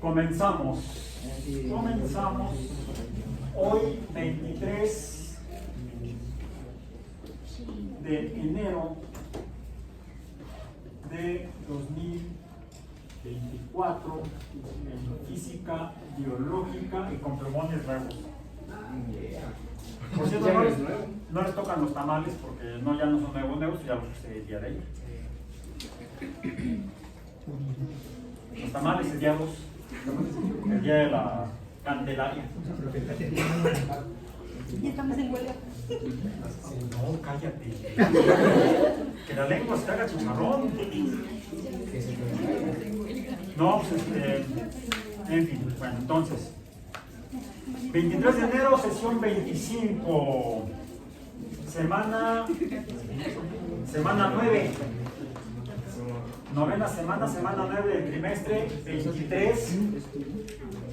Comenzamos hoy 23 de enero de 2024 en física biológica y con plumones nuevos. Por cierto, no les tocan los tamales porque ya no son nuevos, ya los usé el día de ayer. Los tamales el día 2, el día de la Candelaria. Y estamos en huelga. No, cállate. Que la lengua se haga chicharrón. No, pues en fin, bueno, entonces 23 de enero, sesión 25, semana 9, novena semana 9 del trimestre 23,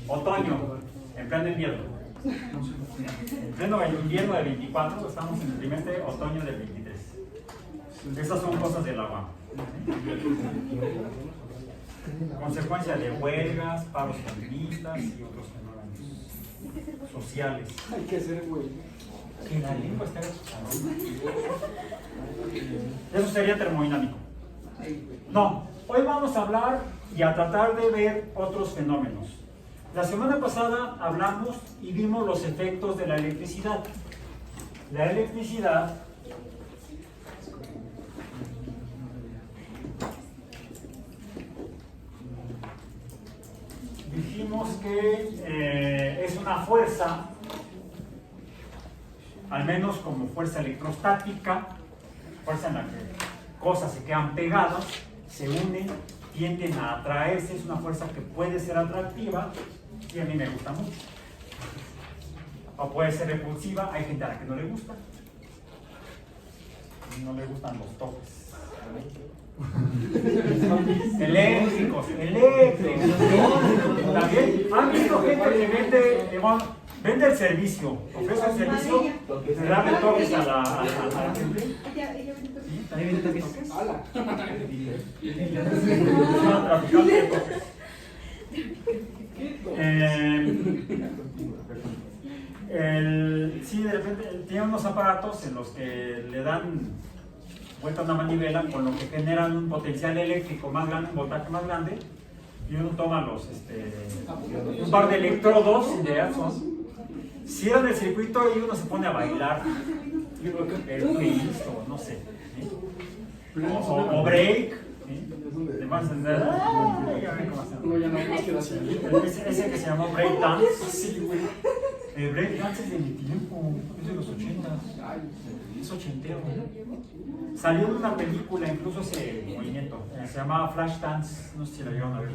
otoño, en pleno invierno. En pleno invierno del 24, estamos en el trimestre otoño del 23. Esas son cosas del agua. Consecuencia de huelgas, paros feministas y otros fenómenos sociales. Hay que hacer güey. Que la lengua está chicharrón. Eso sería termodinámico. No, hoy vamos a hablar y a tratar de ver otros fenómenos. La semana pasada hablamos y vimos los efectos de la electricidad. La electricidad dijimos que es una fuerza, al menos como fuerza electrostática, fuerza en la que cosas se quedan pegadas, se unen, tienden a atraerse, es una fuerza que puede ser atractiva y a mí me gusta mucho. O puede ser repulsiva, hay gente a la que no le gusta. No le gustan los toques. Eléctricos. También han visto gente que vende el servicio, ofrece el servicio de darle toques a la gente. ¿También vende toques? Es una traficante de toques. Sí, de repente tiene unos aparatos en los que le dan vuelta una manivela con lo que generan un potencial eléctrico más grande, un voltaje más grande, y uno toma un par de electrodos, en realidad cierran el circuito y uno se pone a bailar el twist o no sé, o break, le vas a entender, ese que se llamó break dance. El break dance es de mi tiempo, es de los 80, es ochentero. Salió en una película, incluso ese movimiento, se llamaba Flash Dance, no sé si la vieron a ver.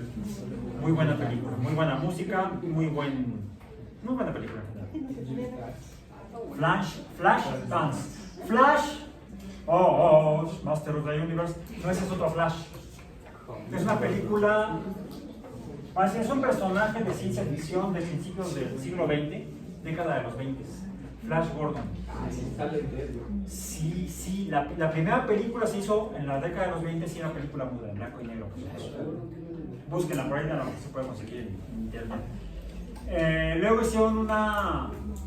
Muy buena película, muy buena música, muy buena película. Flash Dance. Flash, Master of the Universe, no, ese es otro Flash. Es una película, es un personaje de ciencia ficción de principios del siglo XX, década de los 20. Flash Gordon. Sí, la primera película se hizo en la década de los 20, sí, era película muda, en blanco y negro. Búsquenla por ahí, no se puede conseguir en internet. Luego hicieron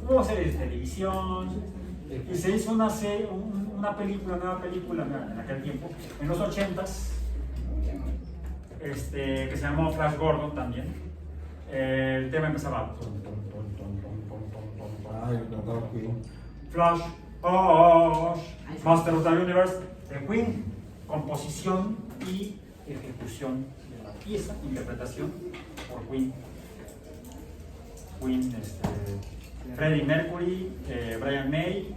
hubo series de televisión, y se hizo una nueva película en aquel tiempo, en los 80s, que se llamó Flash Gordon también. El tema empezaba Flash, Master of the Universe, de Queen, composición y ejecución de la pieza, interpretación por Queen. Freddie Mercury, Brian May,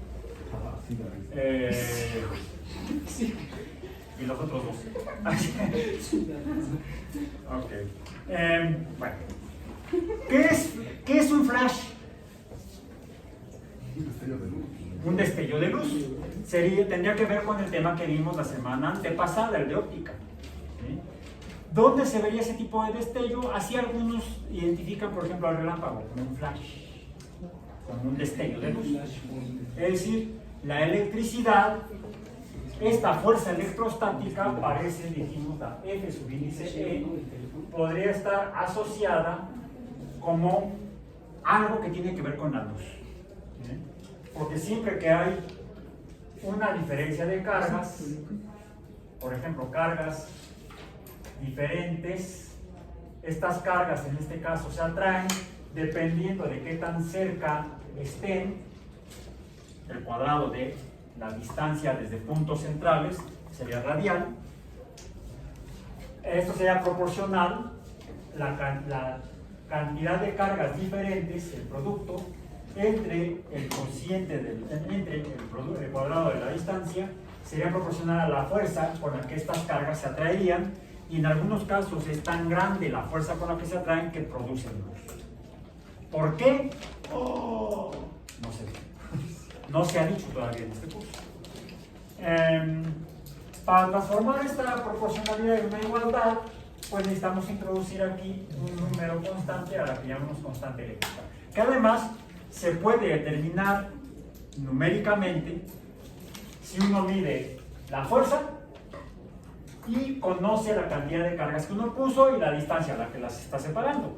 y los otros dos. Okay. Bueno, ¿qué es un flash? Un destello de luz. Tendría que ver con el tema que vimos la semana antepasada, el de óptica. ¿Sí? ¿Dónde se vería ese tipo de destello? Así algunos identifican, por ejemplo, al relámpago como un flash, como un destello de luz. Es decir, la electricidad esta fuerza electrostática parece, dijimos, la F subíndice E, podría estar asociada como algo que tiene que ver con la luz. Porque siempre que hay una diferencia de cargas, por ejemplo, cargas diferentes, estas cargas en este caso se atraen dependiendo de qué tan cerca estén, el cuadrado de la distancia desde puntos centrales sería radial. Esto sería proporcional, la cantidad de cargas diferentes, el producto, entre el cociente entre el cuadrado de la distancia, sería proporcional a la fuerza con la que estas cargas se atraerían, y en algunos casos es tan grande la fuerza con la que se atraen que producen luz. ¿Por qué? Oh, no sé. No se ha dicho todavía en este curso. Para transformar esta proporcionalidad en una igualdad, pues necesitamos introducir aquí un número constante a la que llamamos constante eléctrica, que además se puede determinar numéricamente si uno mide la fuerza y conoce la cantidad de cargas que uno puso y la distancia a la que las está separando.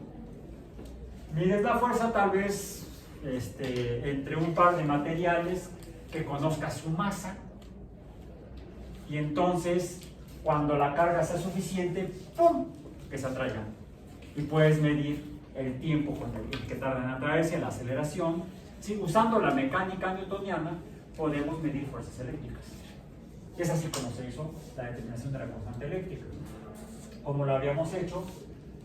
Mides la fuerza tal vez entre un par de materiales que conozcas su masa, y entonces cuando la carga sea suficiente, ¡pum!, que se atraigan. Y puedes medir el tiempo con el que tardan en atraerse, la aceleración. ¿Sí? Usando la mecánica newtoniana podemos medir fuerzas eléctricas. Y es así como se hizo la determinación de la constante eléctrica. Como lo habíamos hecho,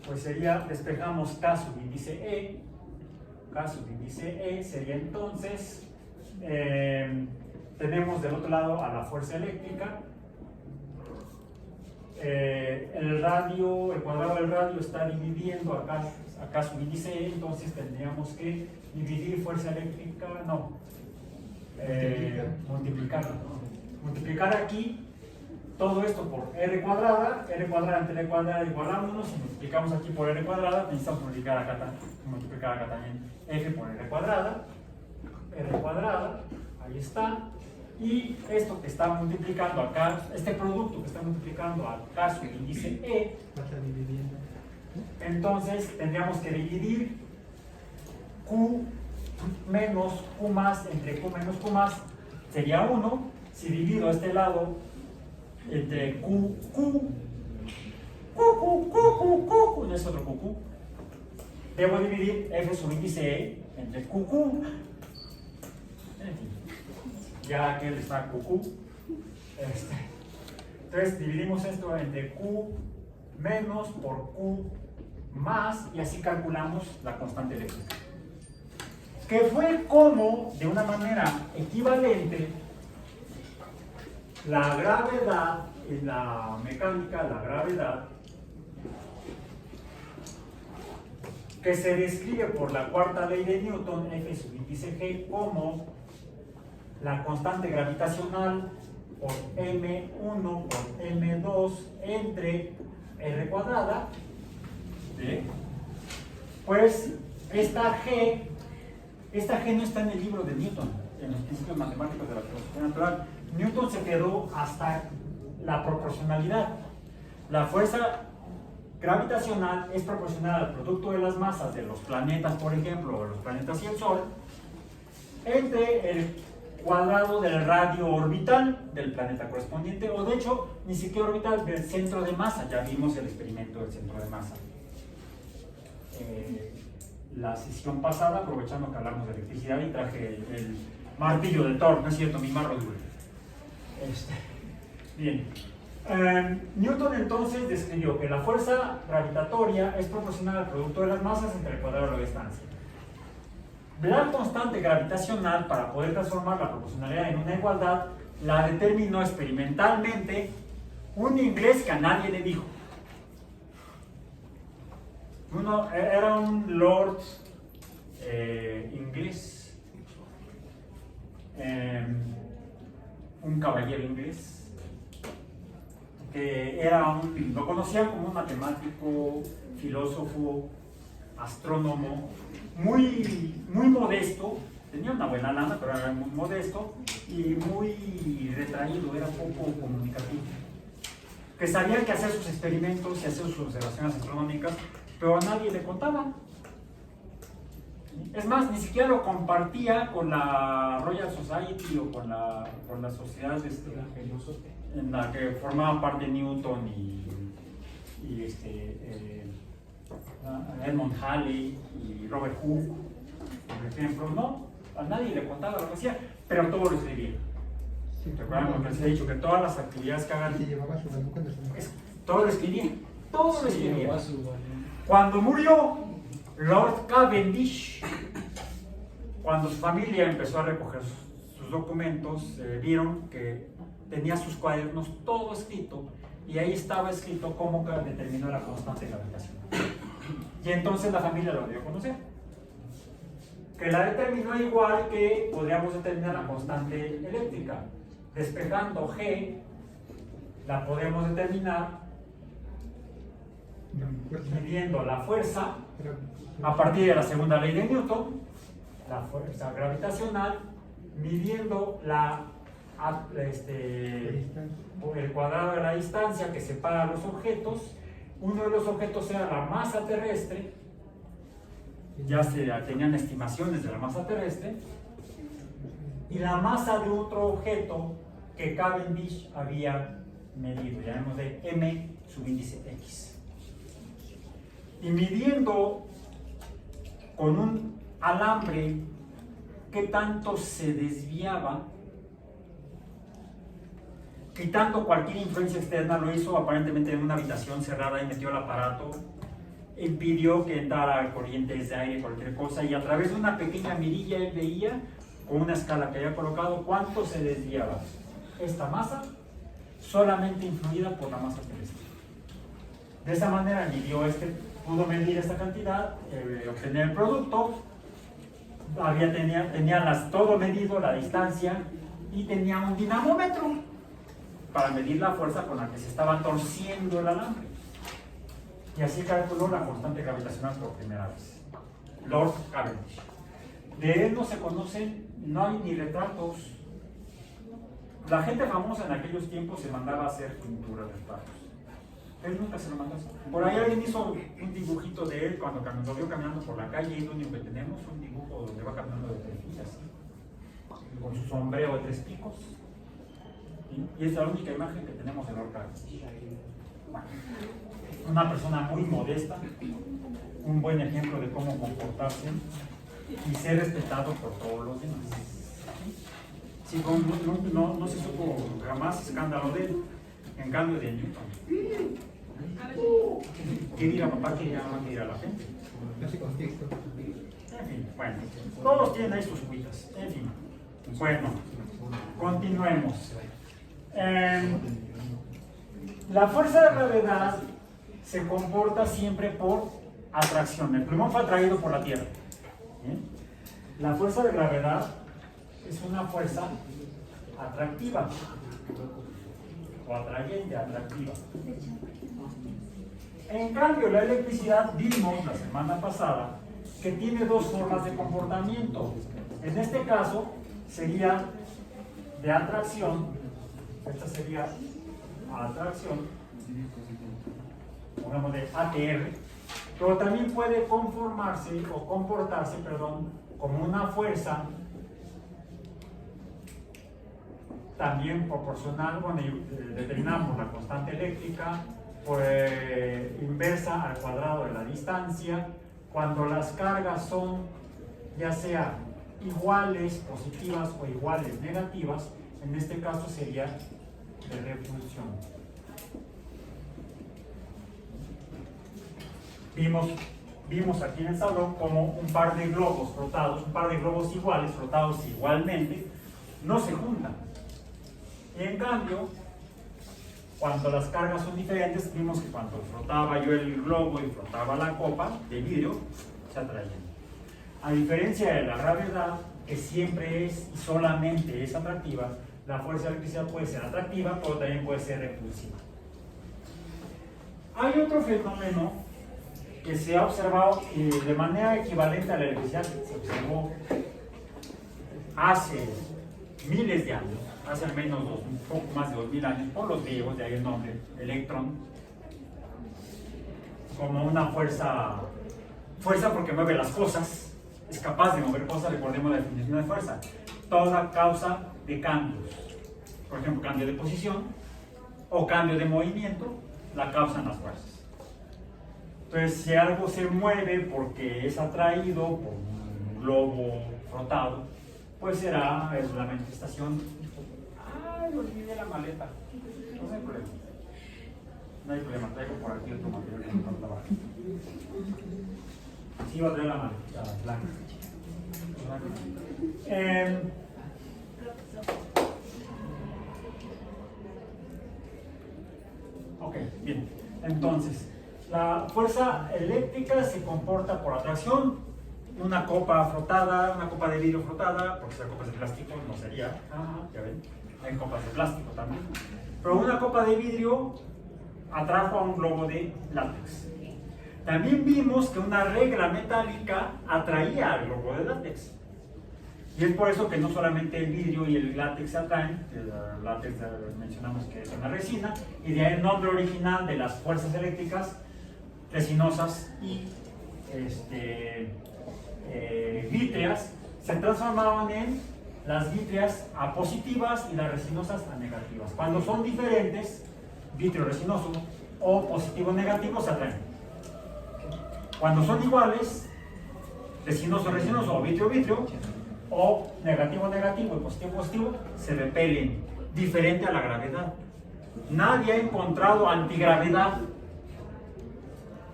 pues sería, despejamos K subíndice E. K subíndice E sería entonces, tenemos del otro lado a la fuerza eléctrica. El cuadrado del radio está dividiendo acá subíndice E, entonces tendríamos que dividir fuerza eléctrica, multiplicar aquí todo esto por R cuadrada entre R cuadrada igual a 1. Si multiplicamos aquí por R cuadrada, necesitamos multiplicar acá también F por R cuadrada, ahí está. Y esto que está multiplicando acá, este producto que está multiplicando acá su índice E, entonces tendríamos que dividir Q menos Q más entre Q menos Q más, sería 1. Si divido este lado entre Q, no es otro QQ, debo dividir F subíndice E entre QQ. En fin, ya aquel está QQ. Entonces dividimos esto entre Q menos por Q más, y así calculamos la constante eléctrica. Que fue como, de una manera equivalente, la gravedad en la mecánica, la gravedad, que se describe por la cuarta ley de Newton, F subíndice G, como la constante gravitacional por M1 por M2 entre R cuadrada. ¿Sí? Pues esta G no está en el libro de Newton, en los principios matemáticos de la filosofía natural. Newton se quedó hasta la proporcionalidad. La fuerza gravitacional es proporcional al producto de las masas de los planetas, por ejemplo, o los planetas y el Sol, entre el cuadrado del radio orbital del planeta correspondiente, o de hecho, ni siquiera orbital, del centro de masa. Ya vimos el experimento del centro de masa. La sesión pasada, aprovechando que hablamos de electricidad, y traje el martillo de Thor, no es cierto, mi marro duro. Bien. Newton entonces describió que la fuerza gravitatoria es proporcional al producto de las masas entre el cuadrado de la distancia. La constante gravitacional, para poder transformar la proporcionalidad en una igualdad, la determinó experimentalmente un inglés que a nadie le dijo. Era un lord inglés, un caballero inglés, que lo conocían como un matemático, filósofo, astrónomo, muy modesto, tenía una buena lana, pero era muy modesto y muy retraído, era poco comunicativo. Que sabía que hacer sus experimentos y hacer sus observaciones astronómicas, pero a nadie le contaba. Es más, ni siquiera lo compartía con la Royal Society o con la sociedad en la que formaban parte Newton y Edmund Halley y Robert Hooke, por ejemplo. No, a nadie le contaba lo que hacía, pero todo lo escribía. ¿Recuerdan lo que les he dicho? Que todas las actividades que hagan, todo lo escribía. Todo lo escribía. Cuando murió Lord Cavendish, cuando su familia empezó a recoger sus documentos, vieron que tenía sus cuadernos todo escrito, y ahí estaba escrito cómo determinó la constante gravitacional. Y entonces la familia lo dio a conocer. Que la determinó igual que podríamos determinar la constante eléctrica. Despejando G, la podemos determinar midiendo la fuerza a partir de la segunda ley de Newton, la fuerza gravitacional, midiendo el cuadrado de la distancia que separa los objetos. Uno de los objetos era la masa terrestre, ya se tenían estimaciones de la masa terrestre, y la masa de otro objeto que Cavendish había medido, llamemos de m subíndice x. Y midiendo con un alambre qué tanto se desviaba, quitando cualquier influencia externa, lo hizo aparentemente en una habitación cerrada y metió el aparato, impidió que entrara corrientes de aire, cualquier cosa, y a través de una pequeña mirilla él veía, con una escala que había colocado, cuánto se desviaba esta masa, solamente influida por la masa terrestre. De esa manera midió pudo medir esta cantidad, obtener el producto, tenía todo medido, la distancia, y tenía un dinamómetro para medir la fuerza con la que se estaba torciendo el alambre. Y así calculó la constante gravitacional por primera vez. Lord Cavendish. De él no se conocen, no hay ni retratos. La gente famosa en aquellos tiempos se mandaba a hacer pinturas de retratos. Él nunca se lo mandó a hacer. Por ahí alguien hizo un dibujito de él cuando lo vio caminando por la calle, y es lo único que tenemos, un dibujo donde va caminando de tres así, con su sombrero de 3 picos. Y es la única imagen que tenemos de Lord Cavendish. Bueno, una persona muy modesta, un buen ejemplo de cómo comportarse y ser respetado por todos los demás. Sí, no se supo jamás escándalo de él, en cambio de Newton. Quiere ir a papá, quiere ir a mamá, quiere ir a la gente. En fin, bueno, todos tienen ahí sus cuitas. En fin, bueno, continuemos. La fuerza de gravedad se comporta siempre por atracción. El plumón fue atraído por la Tierra. La fuerza de gravedad es una fuerza atractiva o atrayente, atractiva. En cambio, la electricidad, vimos la semana pasada que tiene 2 formas de comportamiento. En este caso sería de atracción. Esta sería atracción, pongamos de ATR, pero también puede comportarse, como una fuerza también proporcional, determinamos la constante eléctrica, inversa al cuadrado de la distancia, cuando las cargas son ya sea iguales positivas o iguales negativas. En este caso sería de repulsión. Vimos aquí en el salón como un par de globos frotados, un par de globos iguales, frotados igualmente, no se juntan. Y en cambio, cuando las cargas son diferentes, vimos que cuando frotaba yo el globo y frotaba la copa de vidrio, se atraían. A diferencia de la gravedad, que siempre es y solamente es atractiva, la fuerza de electricidad puede ser atractiva, pero también puede ser repulsiva. Hay otro fenómeno que se ha observado de manera equivalente a la electricidad, se observó hace miles de años, hace al menos un poco más de 2000 años, por los griegos, de ahí el nombre, electrón, como una fuerza porque mueve las cosas, es capaz de mover cosas, recordemos la definición de fuerza, toda causa de cambios, por ejemplo, cambio de posición o cambio de movimiento, la causan las fuerzas. Entonces, si algo se mueve porque es atraído por un globo frotado, pues será la manifestación. ¡Ay, olvidé la maleta! No hay problema. No hay problema, traigo por aquí otro material que me faltaba. Sí, va a traer la maleta blanca. Ok, bien. Entonces, la fuerza eléctrica se comporta por atracción. Una copa frotada, una copa de vidrio frotada, porque si la copa es de plástico no sería. Ya ven, hay copas de plástico también. Pero una copa de vidrio atrajo a un globo de látex. También vimos que una regla metálica atraía al globo de látex. Y es por eso que no solamente el vidrio y el látex se atraen, el látex mencionamos que es una resina, y de ahí el nombre original de las fuerzas eléctricas, resinosas y vítreas, se transformaban en las vítreas a positivas y las resinosas a negativas. Cuando son diferentes, vítreo resinoso o positivo negativo se atraen. Cuando son iguales, resinoso resinoso o vítreo vítreo, o negativo negativo y positivo positivo, se repelen, diferente a la gravedad. Nadie ha encontrado antigravedad.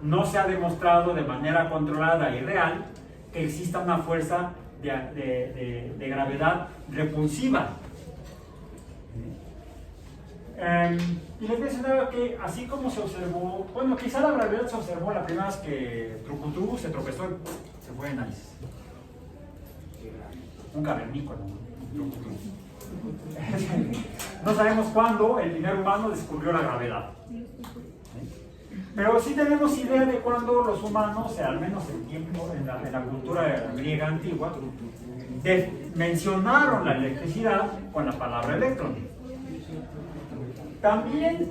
No se ha demostrado de manera controlada y real que exista una fuerza de gravedad repulsiva. Y les mencionaba que así como se observó, bueno, quizá la gravedad se observó la primera vez que Trucutru se tropezó y se fue de nariz. Un cavernícola, Trucutru. No sabemos cuándo el primer humano descubrió la gravedad. Pero sí tenemos idea de cuándo los humanos, al menos en la cultura griega antigua, mencionaron la electricidad con la palabra electrón. También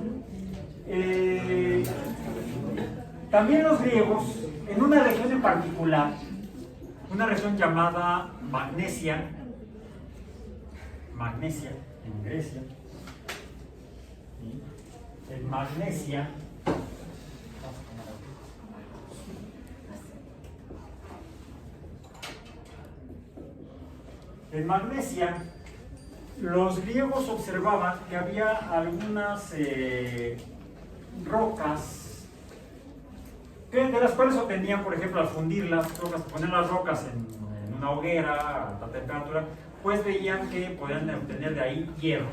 los griegos, en una región en particular, una región llamada Magnesia en Grecia, en Magnesia, los griegos observaban que había algunas rocas de las cuales obtenían, por ejemplo, al fundir las rocas, poner las rocas en una hoguera a alta temperatura, pues veían que podían obtener de ahí hierro.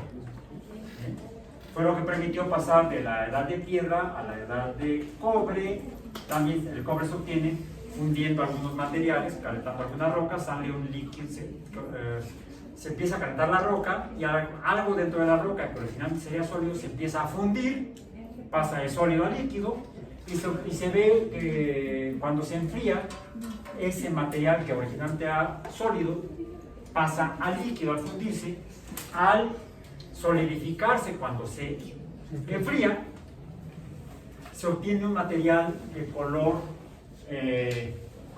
Fue lo que permitió pasar de la edad de piedra a la edad de cobre. También el cobre se obtiene fundiendo algunos materiales, calentando algunas rocas, sale un líquido, se empieza a calentar la roca y algo dentro de la roca, que originalmente sería sólido, se empieza a fundir, pasa de sólido a líquido y se ve que cuando se enfría, ese material que originalmente era sólido pasa a líquido al fundirse, al solidificarse cuando se enfría, se obtiene un material de color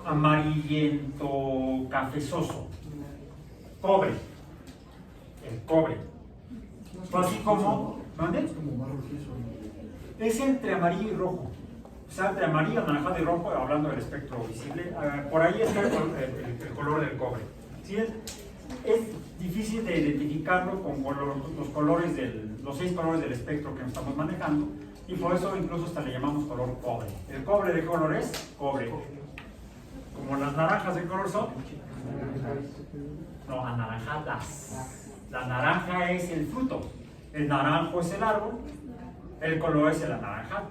amarillento, cafezoso, cobre, el cobre. Así como, ¿dónde? Es entre amarillo y rojo, o sea, entre amarillo, anaranjado y rojo, hablando del espectro visible. Por ahí está el color del cobre. ¿Sí? Es difícil de identificarlo con los colores los 6 colores del espectro que estamos manejando, y por eso incluso hasta le llamamos color cobre. ¿El cobre de qué color es? Cobre. Como las naranjas, ¿de qué color son? No, anaranjadas. La naranja es el fruto, el naranjo es el árbol, el color es el anaranjado.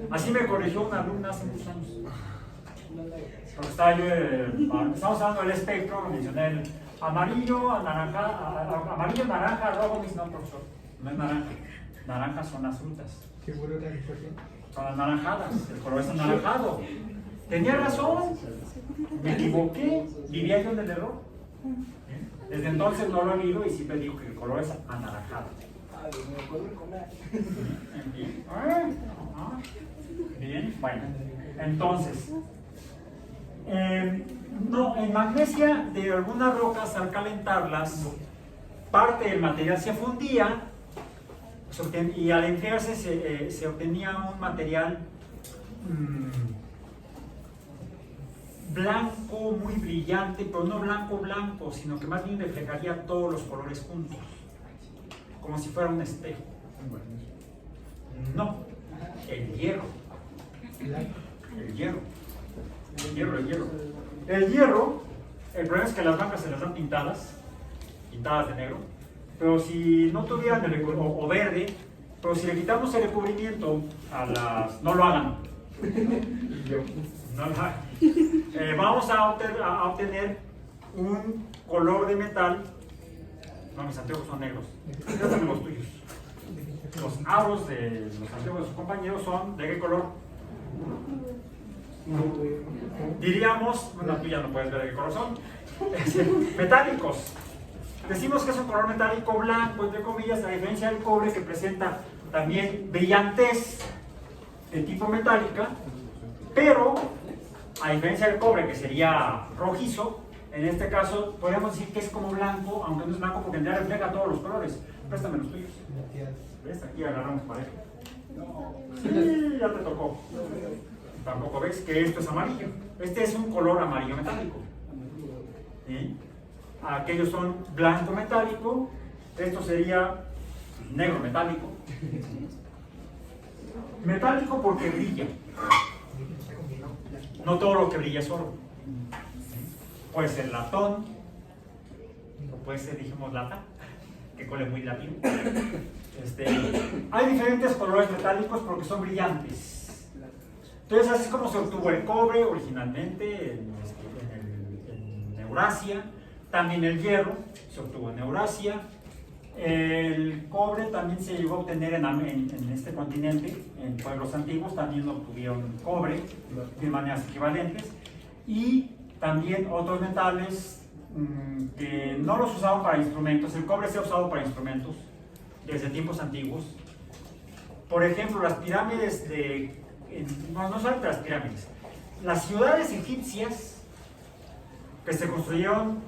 Así me corrigió una alumna hace muchos años. Porque estaba yo, estamos hablando del espectro, mencioné el amarillo, naranja, rojo. Me dice, no, profesor, no es naranja. Naranjas son las frutas. ¿Qué fue la expresión? Son anaranjadas, el color es anaranjado. Tenía razón, me equivoqué, vivía yo en el error. Desde entonces no lo he leído y siempre digo que el color es anaranjado. Bien, bueno, entonces, no, en magnesia de algunas rocas al calentarlas, parte del material se fundía y al enfriarse se obtenía un material blanco, muy brillante, pero no blanco blanco, sino que más bien reflejaría todos los colores juntos, como si fuera un espejo. No, el hierro. El hierro. El hierro, el problema es que las bancas se las dan pintadas de negro, pero si no tuvieran o verde, pero si le quitamos el recubrimiento a las... no lo hagan. No lo hagan. Vamos a obtener un color de metal. No, mis anteojos son negros. Fíjate los tuyos. Los aros de los anteojos de sus compañeros son ¿de qué color? Diríamos, bueno, tú ya no puedes ver de qué color son. Metálicos. Decimos que es un color metálico blanco, entre comillas, a diferencia del cobre que presenta también brillantez de tipo metálica, pero a diferencia del cobre que sería rojizo, en este caso podríamos decir que es como blanco, aunque no es blanco porque en realidad refleja todos los colores. Préstame los tuyos. ¿Ves? Aquí agarramos parejo. Sí, ya te tocó. Tampoco ves que esto es amarillo. Este es un color amarillo metálico. ¿Sí? Aquellos son blanco metálico, esto sería negro metálico. Metálico porque brilla. No todo lo que brilla es oro. Puede ser latón, o puede ser, dijimos, lata, que cole muy latino. Hay diferentes colores metálicos porque son brillantes. Entonces así es como se obtuvo el cobre originalmente en Eurasia. También el hierro se obtuvo en Eurasia. El cobre también se llegó a obtener en este continente, en pueblos antiguos, también obtuvieron cobre de maneras equivalentes. Y también otros metales que no los usaban para instrumentos. El cobre se ha usado para instrumentos desde tiempos antiguos. Por ejemplo, las pirámides no solamente las pirámides, las ciudades egipcias que se construyeron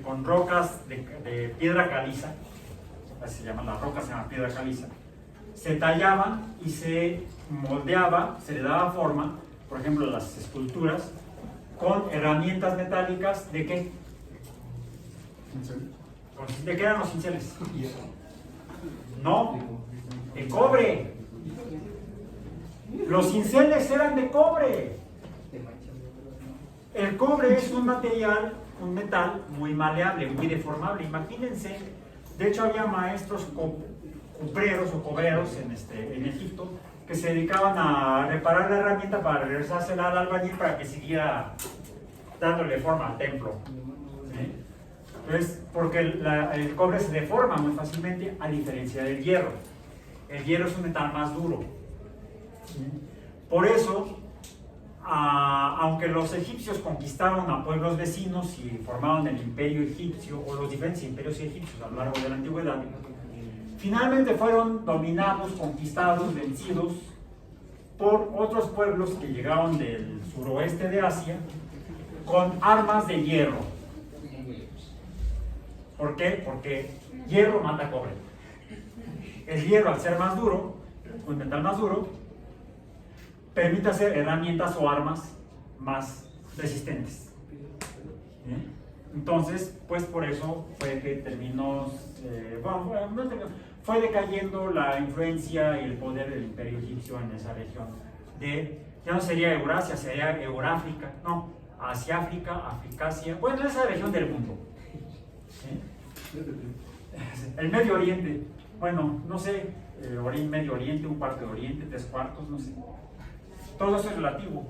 con rocas de piedra caliza, así se llaman las rocas, se llama piedra caliza, se tallaban y se moldeaba, se le daba forma, por ejemplo las esculturas, con herramientas metálicas ¿de qué? ¿De qué eran los cinceles? No, de cobre. Los cinceles eran de cobre. El cobre es un material, un metal muy maleable, muy deformable. Imagínense, de hecho había maestros cupreros o cobreros en Egipto que se dedicaban a reparar la herramienta para regresársela al albañil para que siguiera dándole forma al templo. ¿Sí? Entonces, porque el cobre se deforma muy fácilmente a diferencia del hierro. El hierro es un metal más duro. ¿Sí? Por eso, aunque los egipcios conquistaron a pueblos vecinos y formaron el imperio egipcio o los diferentes imperios egipcios a lo largo de la antigüedad, finalmente fueron dominados, conquistados, vencidos por otros pueblos que llegaron del suroeste de Asia con armas de hierro. ¿Por qué? Porque hierro mata cobre. El hierro, al ser más duro, un metal más duro, permite hacer herramientas o armas más resistentes. ¿Sí? Entonces, pues por eso fue que fue decayendo la influencia y el poder del imperio egipcio en esa región. Ya no sería Eurasia, sería Euráfrica, no, Asiáfrica, Africasia, bueno, esa región del mundo. ¿Sí? El Medio Oriente, bueno, no sé, Medio Oriente, un cuarto de Oriente, 3/4, no sé. Todo eso es relativo,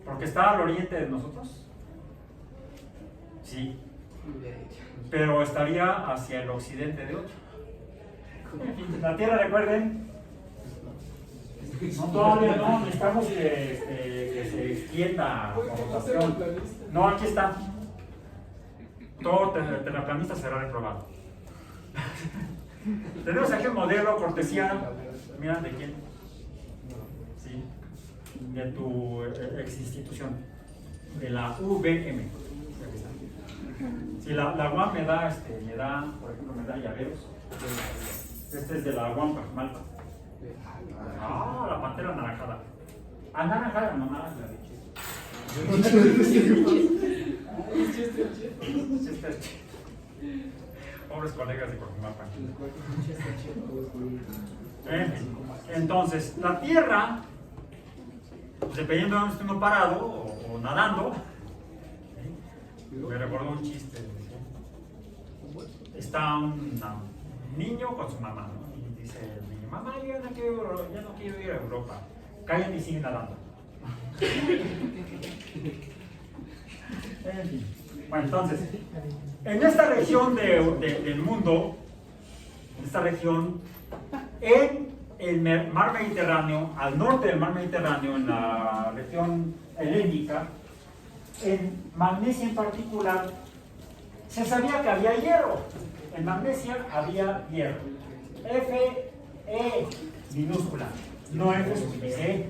porque está al oriente de nosotros, sí, pero estaría hacia el occidente de otro. La Tierra, recuerden, no, todavía no, necesitamos que se extienda la rotación. No, aquí está. todo terraplanista será reprobado. Tenemos aquí un modelo cortesía, mira de quién, ¿sí? De tu ex institución, de la UVM. Si la UAM me da, por ejemplo, me da llaveros. Este es de la UAM, Malpa. Ah, la pantera anaranjada. Anaranjada, no naranja. Pobres colegas de Coajimalpa. Entonces, la Tierra, dependiendo de dónde esté uno parado o nadando, me recordó un chiste. Está un niño con su mamá, ¿no? Y dice el niño, mamá, yo ya no quiero ir a Europa. Callan y siguen nadando. En fin. Bueno, entonces, en esta región del mundo, en esta región, en el mar Mediterráneo, al norte del mar Mediterráneo, en la región helénica, en Magnesia en particular, se sabía que había hierro. En Magnesia había hierro. Fe minúscula, no F subíndice.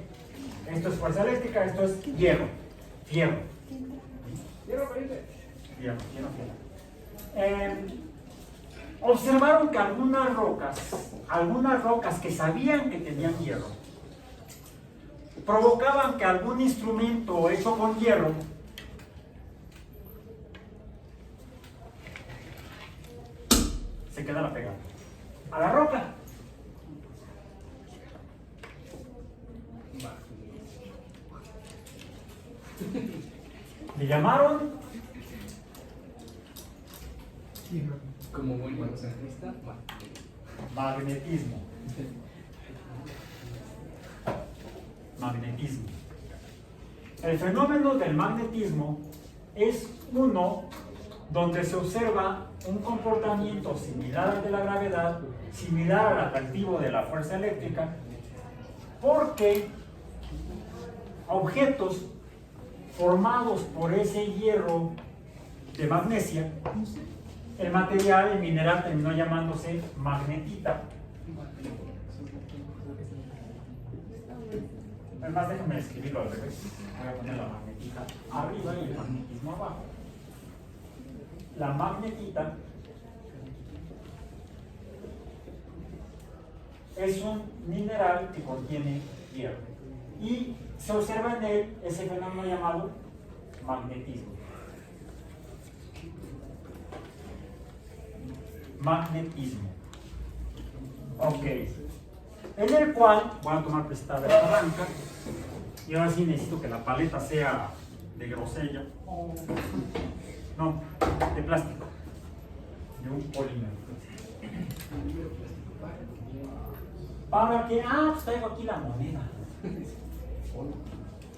Esto es fuerza eléctrica, esto es hierro. Fierro. Fierro. Observaron que algunas rocas que sabían que tenían hierro, provocaban que algún instrumento hecho con hierro se quedara pegado a la roca. Le llamaron como buen magnetista, magnetismo. Magnetismo. El fenómeno del magnetismo es uno donde se observa un comportamiento similar al de la gravedad, similar al atractivo de la fuerza eléctrica, porque objetos formados por ese hierro de magnesia, el material, el mineral terminó llamándose magnetita. Además, déjenme escribirlo al revés. Voy a poner la magnetita arriba y el magnetismo abajo. La magnetita es un mineral que contiene hierro y se observa en él ese fenómeno llamado magnetismo. Magnetismo. Ok. En el cual voy a tomar prestada esta blanca y ahora sí necesito que la paleta sea de grosella. No, de plástico. De un polímero. Para que, pues traigo aquí la moneda.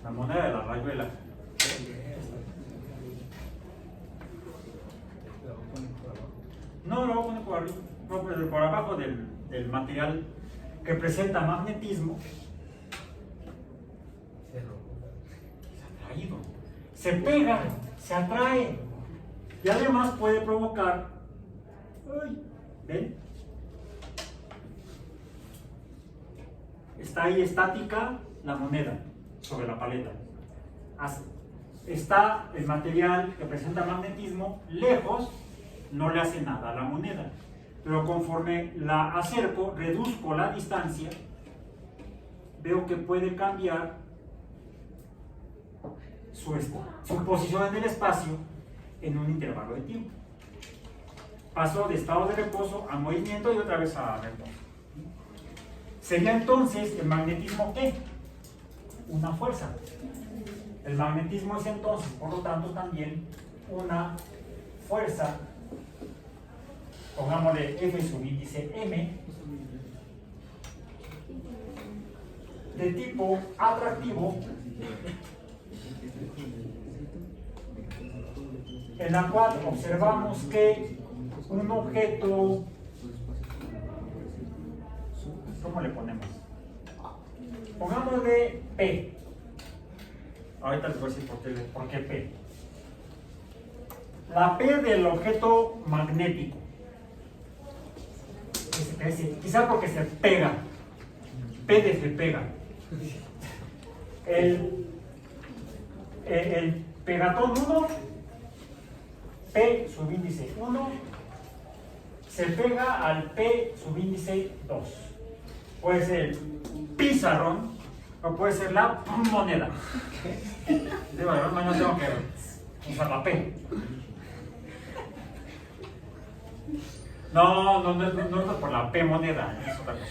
La moneda de la rayuela. No, lo voy a poner por arriba, por abajo del material que presenta magnetismo. Se ha atraído. Se pega, se atrae. Y además puede provocar. ¿Ven? Está ahí estática la moneda sobre la paleta. Está el material que presenta magnetismo lejos, no le hace nada a la moneda. Pero conforme la acerco, reduzco la distancia, veo que puede cambiar su posición en el espacio en un intervalo de tiempo. Pasó de estado de reposo a movimiento y otra vez a reposo. Sería entonces el magnetismo ¿qué? Una fuerza. El magnetismo es entonces, por lo tanto, también una fuerza, pongámosle F subíndice M, de tipo atractivo, en la cual observamos que un objeto, ¿cómo le ponemos? Pongámosle P. Ahorita les voy a decir por qué P. la P del objeto magnético. Quizá porque se pega. P de se pega. El pegatón 1, P subíndice 1, se pega al P subíndice 2. Puede ser el pizarrón o puede ser la moneda. De verdad, mañana tengo que usar la P. No es por la P moneda, es otra cosa.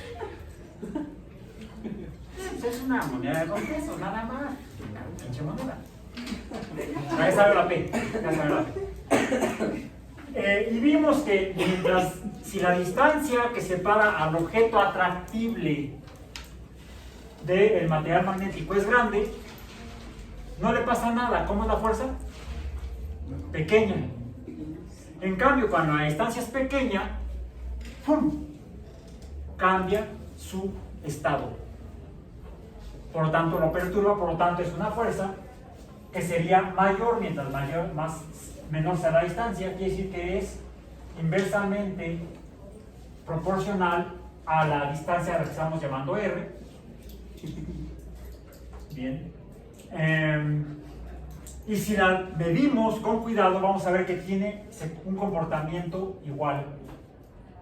Es una moneda de 2 pesos, nada más. Una pinche moneda. Ya sabe la P. Ya sabe la P. Y vimos que si la distancia que separa al objeto atractible del material magnético es grande, no le pasa nada. ¿Cómo es la fuerza? Pequeña. En cambio, cuando la distancia es pequeña, ¡pum!, cambia su estado. Por lo tanto, lo perturba, por lo tanto, es una fuerza que sería mayor mientras menor sea la distancia. Quiere decir que es inversamente proporcional a la distancia a la que estamos llamando R. Bien. Y si la medimos con cuidado, vamos a ver que tiene un comportamiento igual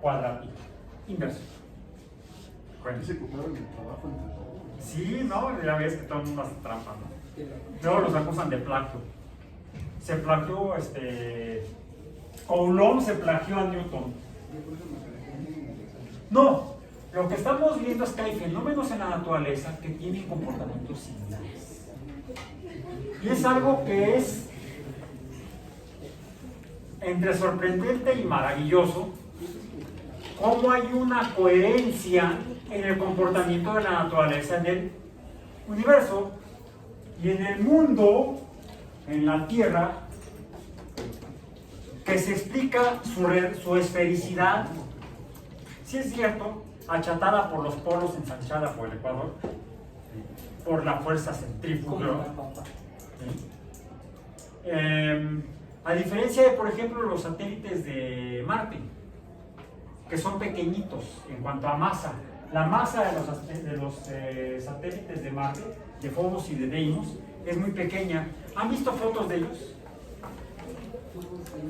cuadrático, inverso. Bueno. Se ocuparon el trabajo entre todos. Sí, ¿no? Ya ves que todo el mundo hace trampa, ¿no? Luego los acusan de plagio. Se plagió, Coulomb se plagió a Newton. No, lo que estamos viendo es que hay fenómenos en la naturaleza que tienen comportamientos similares. Y es algo que es entre sorprendente y maravilloso, cómo hay una coherencia en el comportamiento de la naturaleza en el universo y en el mundo, en la Tierra, que se explica su esfericidad, si es cierto, achatada por los polos, ensanchada por el ecuador, por la fuerza centrífuga. A diferencia de, por ejemplo, los satélites de Marte, que son pequeñitos en cuanto a masa. La masa de los satélites de Marte, de Phobos y de Deimos, es muy pequeña. ¿Han visto fotos de ellos?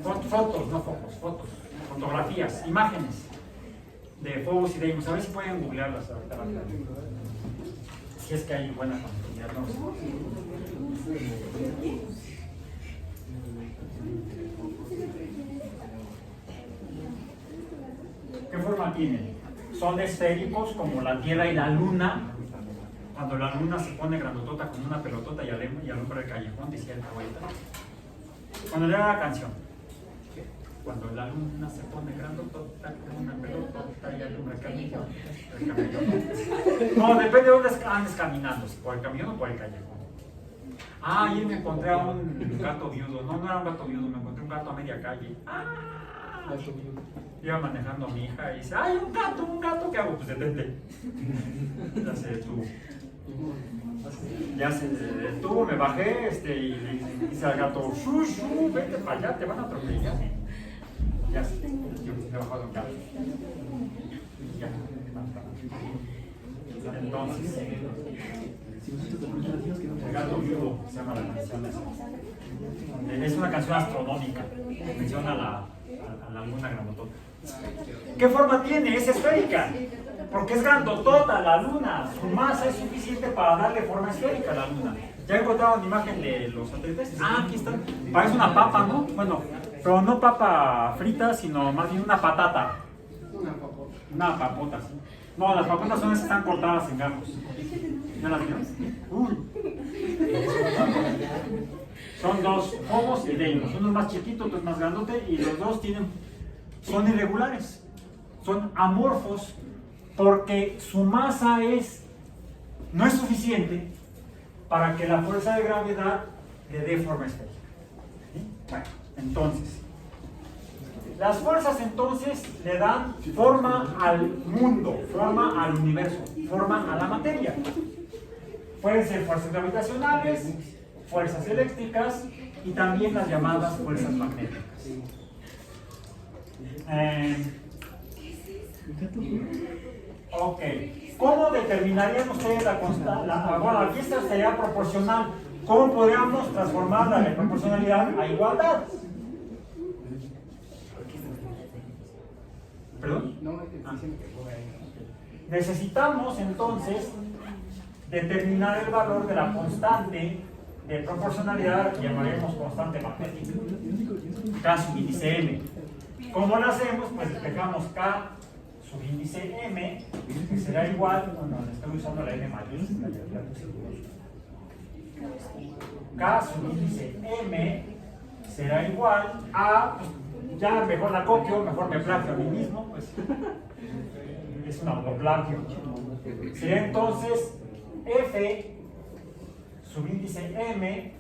Fotos, no focos, fotos, fotografías, imágenes de Phobos y Deimos. A ver si pueden googlearlas ahorita. Si es que hay buena continuidad, no sé. ¿Qué forma tienen? Son esféricos como la Tierra y la Luna. Cuando la Luna se pone grandotota como una pelotota y alumbra el callejón, decía el poeta. Cuando le da la canción. Cuando la Luna se pone grandotota como una pelotota y alumbra el callejón. No, depende de dónde andes caminando, si por el camión o por el callejón. Ah, ayer me encontré a un gato viudo. No era un gato viudo, me encontré un gato a media calle. Iba manejando a mi hija y dice, ¡ay, un gato! ¿Qué hago? Pues detente. Ya se detuvo. Ya se detuvo, me bajé y le dice al gato, ¡shu! Vete para allá, te van a atropellar. Ya se me bajó de un gato. Ya. Entonces, el gato viudo se llama la canción esa. Es una canción astronómica, menciona a la luna grandotota. ¿Qué forma tiene? Es esférica, porque es grandotota la luna. Su masa es suficiente para darle forma esférica a la luna. ¿Ya encontraron imagen de los satélites? Aquí están. Parece una papa, ¿no? Bueno, pero no papa frita, sino más bien una patata. Una papota, sí. No, las papotas son las que están cortadas en gajos. ¿Ya las vieron? Uy. Son dos Phobos y Deimos. Uno es más chiquito, otro es más grandote, y los dos son irregulares. Son amorfos porque su masa no es suficiente para que la fuerza de gravedad le dé forma esférica. ¿Sí? Bueno, entonces, las fuerzas entonces le dan forma al mundo, forma al universo, forma a la materia. Pueden ser fuerzas gravitacionales, fuerzas eléctricas y también las llamadas fuerzas magnéticas. Ok, ¿cómo determinarían ustedes la constante? Bueno, aquí esta sería proporcional. ¿Cómo podríamos transformar la proporcionalidad a igualdad? ¿Perdón? No, es que dicen que por ahí. Necesitamos entonces determinar el valor de la constante de proporcionalidad que llamaremos constante magnética, K subíndice M. ¿Cómo lo hacemos? Pues despejamos K subíndice M, que será igual, bueno, estoy usando la M mayúscula, K subíndice M será igual a, pues, ya mejor la copio, mejor me plagio a mí mismo, pues es un autoplagio. Sería entonces F subíndice M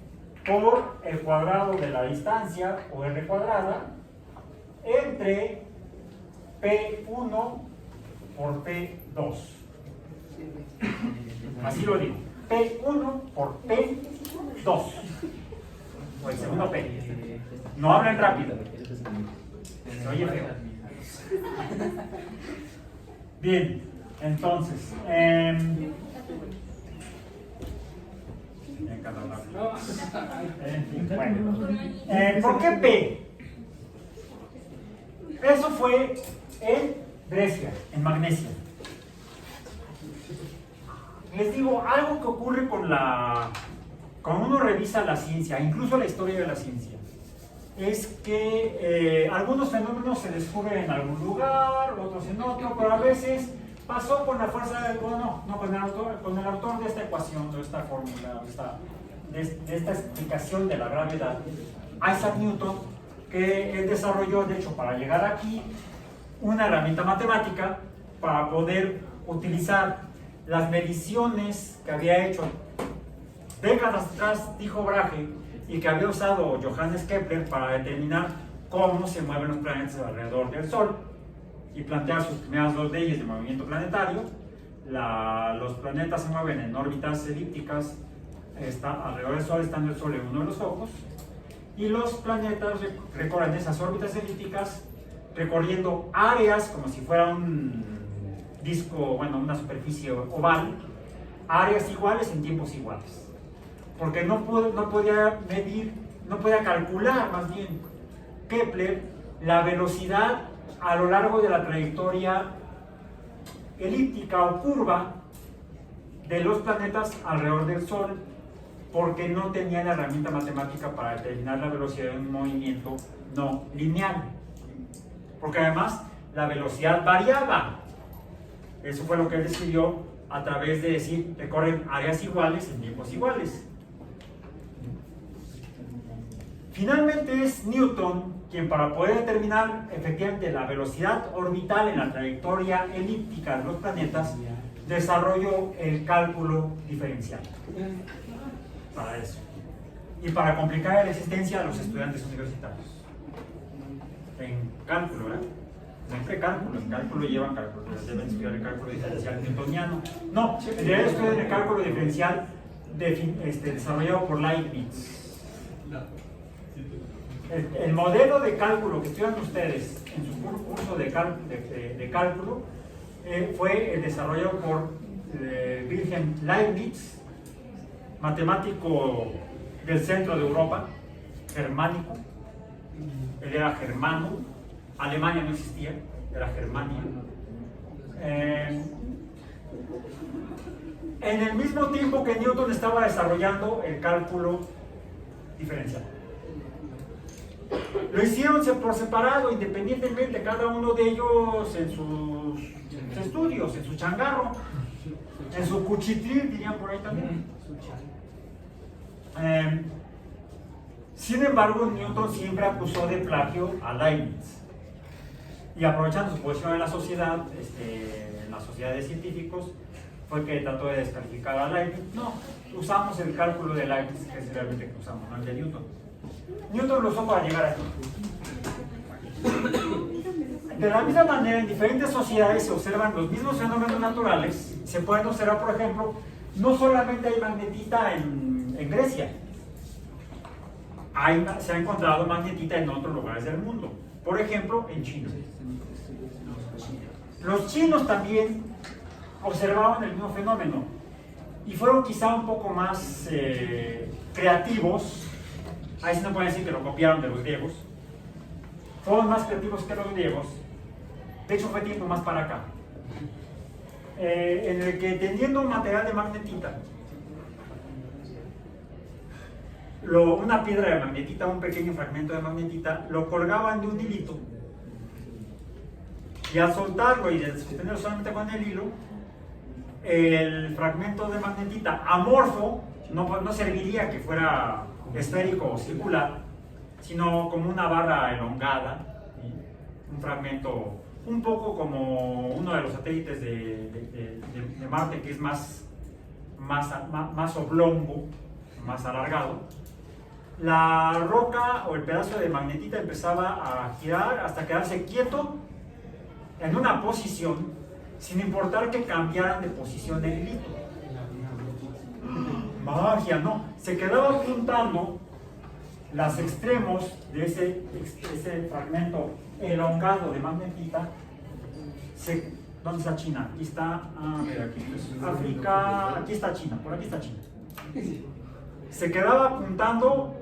por el cuadrado de la distancia, o R cuadrada, entre P1 por P2. Así lo digo. P1 por P2. O el segundo P. No hablen rápido. Se oye feo. Bien, entonces. En fin, bueno. ¿Por qué P? Eso fue en Grecia, en Magnesia. Les digo, algo que ocurre cuando uno revisa la ciencia, incluso la historia de la ciencia, es que algunos fenómenos se descubren en algún lugar, otros en otro, pero a veces pasó con la fuerza del con el autor de esta ecuación, de esta fórmula, de esta explicación de la gravedad, Isaac Newton, que él desarrolló, de hecho, para llegar aquí, una herramienta matemática para poder utilizar las mediciones que había hecho décadas atrás Tycho Brahe y que había usado Johannes Kepler para determinar cómo se mueven los planetas alrededor del Sol y plantear sus primeras dos leyes de movimiento planetario. Los planetas se mueven en órbitas elípticas alrededor del Sol, estando el Sol en uno de los focos, y los planetas recorren esas órbitas elípticas recorriendo áreas como si fuera un disco, bueno, una superficie oval, áreas iguales en tiempos iguales, porque no podía medir, no podía calcular más bien Kepler la velocidad a lo largo de la trayectoria elíptica o curva de los planetas alrededor del Sol, porque no tenía la herramienta matemática para determinar la velocidad de un movimiento no lineal, porque además la velocidad variaba. Eso fue lo que él describió a través de decir, recorren áreas iguales en tiempos iguales. Finalmente es Newton quien, para poder determinar efectivamente la velocidad orbital en la trayectoria elíptica de los planetas, desarrolló el cálculo diferencial para eso y para complicar la existencia a los estudiantes universitarios en cálculo, ¿verdad? Siempre cálculo, en cálculo llevan cálculo, deben estudiar el cálculo diferencial newtoniano. No, en realidad estudian el cálculo diferencial desarrollado por Leibniz. El modelo de cálculo que estudian ustedes en su curso de cálculo fue desarrollado por Wilhelm Leibniz, matemático del centro de Europa, germánico. Él era germano, Alemania no existía, era Germania. En el mismo tiempo que Newton estaba desarrollando el cálculo diferencial. Lo hicieron por separado, independientemente, cada uno de ellos en sus estudios, en su changarro, en su cuchitril, dirían por ahí también. Sin embargo, Newton siempre acusó de plagio a Leibniz. Y aprovechando su posición en la sociedad, en la sociedad de científicos, fue que trató de descalificar a Leibniz. No, usamos el cálculo de Leibniz, que es realmente que usamos, no el de Newton. Newton lo usó para llegar aquí. De la misma manera, en diferentes sociedades se observan los mismos fenómenos naturales. Se pueden observar, por ejemplo, no solamente hay magnetita en Grecia, se ha encontrado magnetita en otros lugares del mundo. Por ejemplo, en China. Los chinos también observaban el mismo fenómeno y fueron quizá un poco más creativos. Ahí sí no pueden decir que lo copiaron de los griegos. Fueron más creativos que los griegos. De hecho, fue tiempo más para acá. En el que, teniendo un material de magnetita, una piedra de magnetita, un pequeño fragmento de magnetita, lo colgaban de un hilito y al soltarlo y sostenerlo solamente con el hilo, el fragmento de magnetita amorfo no serviría que fuera esférico o circular, sino como una barra elongada, ¿sí? Un fragmento un poco como uno de los satélites de Marte, que es más oblongo, más alargado. La roca o el pedazo de magnetita empezaba a girar hasta quedarse quieto en una posición, sin importar que cambiaran de posición el hilito. Magia, no. Se quedaba apuntando los extremos de ese fragmento elongado de magnetita. ¿Dónde está China? Aquí está, aquí, África, aquí está China, por aquí está China. Se quedaba apuntando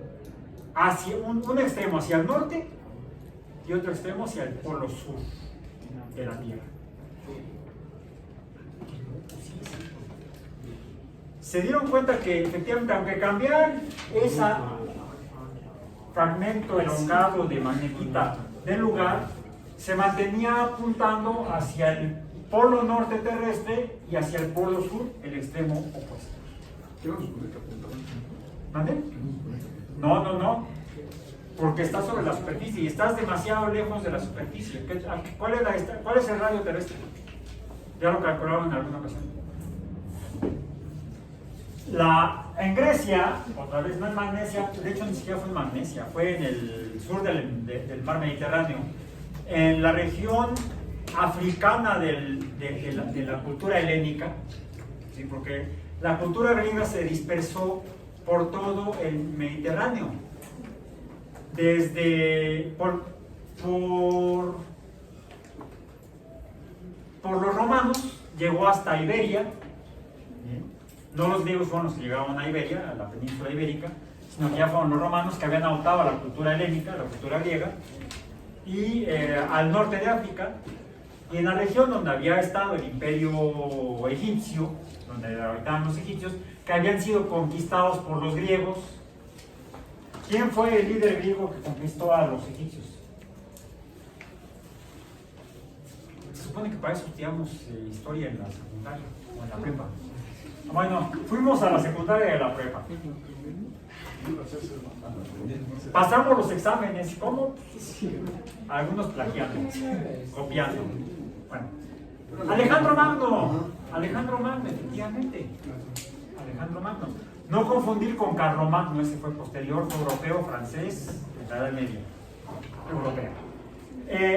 hacia un extremo hacia el norte y otro extremo hacia el polo sur de la Tierra. Se dieron cuenta que efectivamente, aunque cambiaran ese fragmento elongado de magnetita del lugar, se mantenía apuntando hacia el polo norte terrestre y hacia el polo sur, el extremo opuesto. ¿Qué no se supone que apuntaban? ¿Mande? No, porque estás sobre la superficie y estás demasiado lejos de la superficie. ¿Cuál es el radio terrestre? Ya lo calcularon en alguna ocasión. En Grecia, otra vez no en Magnesia, de hecho ni siquiera fue en Magnesia, fue en el sur del mar Mediterráneo, en la región africana de la cultura helénica, ¿sí? Porque la cultura griega se dispersó por todo el Mediterráneo, por los romanos llegó hasta Iberia. No los griegos fueron los que llegaron a Iberia, a la península ibérica, sino que ya fueron los romanos que habían adoptado la cultura helénica, la cultura griega, y al norte de África, y en la región donde había estado el imperio egipcio, donde habitaban los egipcios, que habían sido conquistados por los griegos. ¿Quién fue el líder griego que conquistó a los egipcios? Se supone que para eso estudiamos historia en la secundaria o en la prepa. Bueno, fuimos a la secundaria y a la prepa. Pasamos los exámenes, ¿cómo? Algunos plagiando, copiando. Bueno, Alejandro Magno, efectivamente. Alejandro Magno. No confundir con Carlomagno, ese fue posterior, fue europeo, francés, de la Edad Media, europeo.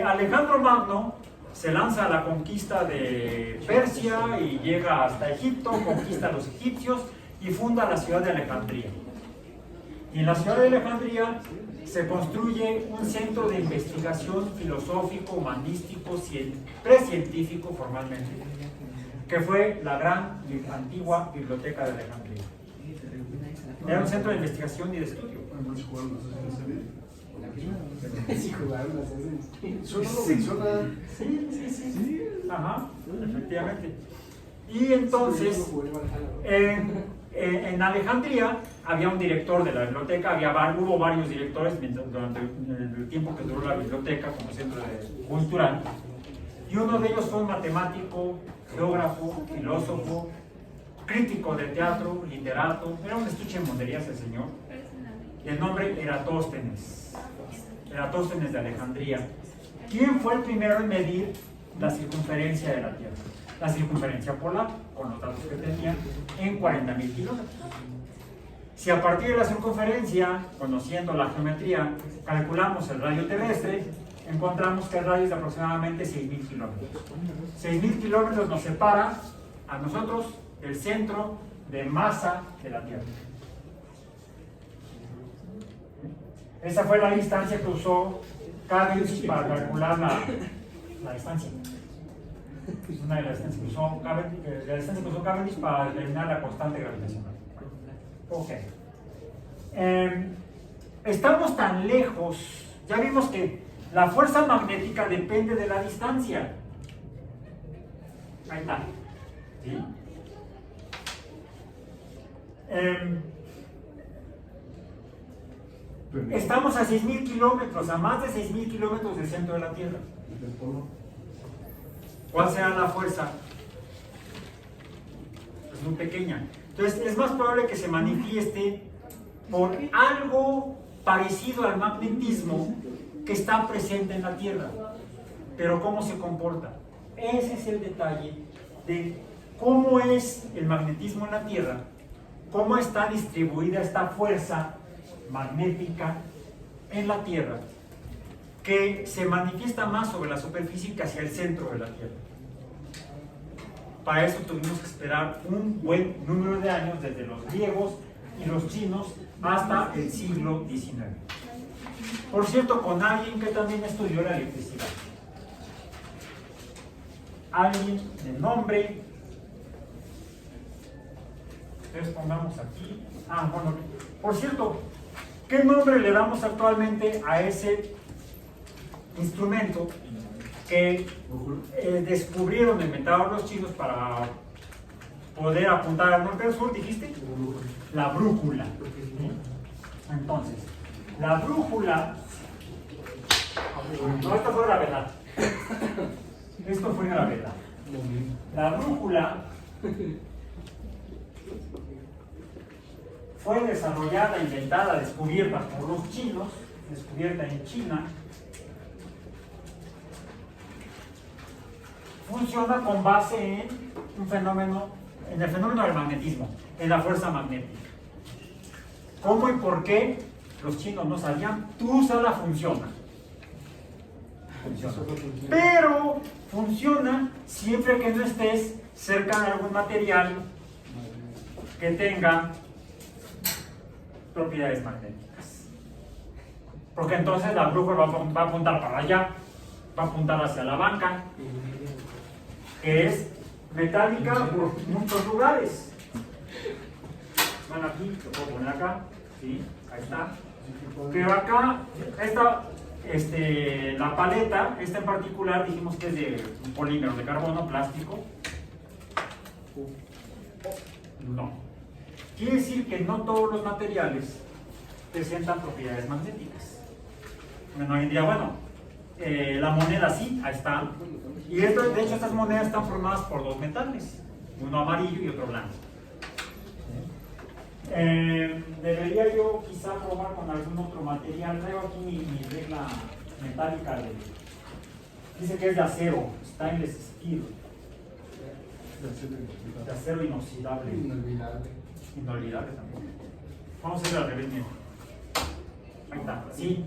Alejandro Magno se lanza a la conquista de Persia y llega hasta Egipto, conquista a los egipcios y funda la ciudad de Alejandría. Y en la ciudad de Alejandría se construye un centro de investigación filosófico, humanístico, precientífico formalmente, que fue la gran y antigua Biblioteca de Alejandría. Era un centro de investigación y de estudio. Sí, jugaron las escenas. Suena. Sí. Ajá, efectivamente. Y entonces, en Alejandría había un director de la biblioteca, hubo varios directores durante el tiempo que duró la biblioteca como centro cultural, y uno de ellos fue un matemático, geógrafo, filósofo, crítico de teatro, literato, era un estuche en monderías el señor. El nombre Eratóstenes de Alejandría. ¿Quién fue el primero en medir la circunferencia de la Tierra? La circunferencia polar, con los datos que tenían, en 40.000 kilómetros. Si a partir de la circunferencia, conociendo la geometría, calculamos el radio terrestre, encontramos que el radio es de aproximadamente 6.000 kilómetros. 6.000 kilómetros nos separa a nosotros del centro de masa de la Tierra. Esa fue la distancia que usó Cavendish para calcular la distancia. Es una de las distancias que usó Cavendish para determinar la constante gravitacional. Ok. Estamos tan lejos, ya vimos que la fuerza magnética depende de la distancia. Ahí está. ¿Sí? Estamos a 6.000 kilómetros, a más de 6.000 kilómetros del centro de la Tierra. ¿Cuál será la fuerza? Es muy pequeña. Entonces es más probable que se manifieste por algo parecido al magnetismo que está presente en la Tierra. Pero ¿cómo se comporta? Ese es el detalle de cómo es el magnetismo en la Tierra, cómo está distribuida esta fuerza magnética en la Tierra, que se manifiesta más sobre la superficie que hacia el centro de la Tierra. Para eso tuvimos que esperar un buen número de años, desde los griegos y los chinos hasta el siglo XIX. Por cierto, con alguien que también estudió la electricidad. Alguien de nombre, entonces pongamos aquí, bueno, por cierto, ¿qué nombre le damos actualmente a ese instrumento que descubrieron, inventaron los chinos para poder apuntar al norte y al sur? ¿Dijiste? La brújula. Entonces, la brújula, no, esto fue gravedad. Esto fue gravedad. La brújula fue desarrollada, inventada, descubierta por los chinos, descubierta en China. Funciona con base en un fenómeno, en el fenómeno del magnetismo, en la fuerza magnética. ¿Cómo y por qué? Los chinos no sabían. Tú usala, funciona. Pero funciona siempre que no estés cerca de algún material que tenga propiedades magnéticas. Porque entonces la brújula va a apuntar para allá, va a apuntar hacia la banca, que es metálica por muchos lugares. Bueno, aquí lo puedo poner acá, ¿sí? Ahí está. Pero acá, la paleta, esta en particular, dijimos que es de un polímero de carbono, plástico. No. Quiere decir que no todos los materiales presentan propiedades magnéticas. Bueno, hoy en día, la moneda sí, ahí está. Y de hecho estas monedas están formadas por dos metales, uno amarillo y otro blanco. Debería yo quizá probar con algún otro material. Traigo aquí mi regla metálica dice que es de acero, stainless steel, de acero inoxidable, inolvidable también. Vamos a ir al revés, mira. Ahí está, sí.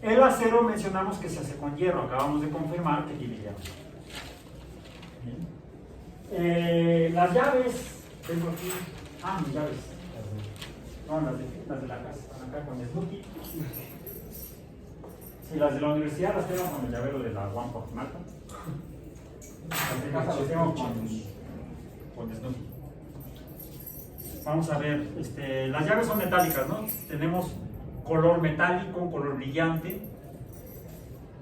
El acero mencionamos que se hace con hierro, acabamos de confirmar que tiene hierro. Las llaves, tengo aquí, mis llaves. No, las de la casa, están acá con Snoopy. Si las de la universidad las tengo con el llavero de la One Pop Malta. Las tengo con Snoopy. Vamos a ver, las llaves son metálicas, ¿no? Tenemos color metálico, color brillante.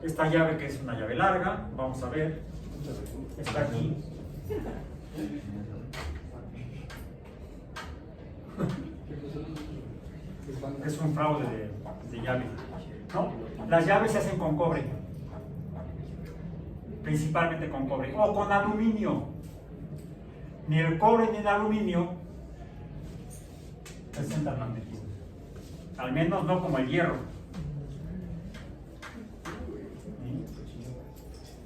Esta llave que es una llave larga, vamos a ver, está aquí. Es un fraude de llave, ¿no? Las llaves se hacen con cobre, principalmente con cobre, o con aluminio. Ni el cobre ni el aluminio presentan magnetismo, al menos no como el hierro.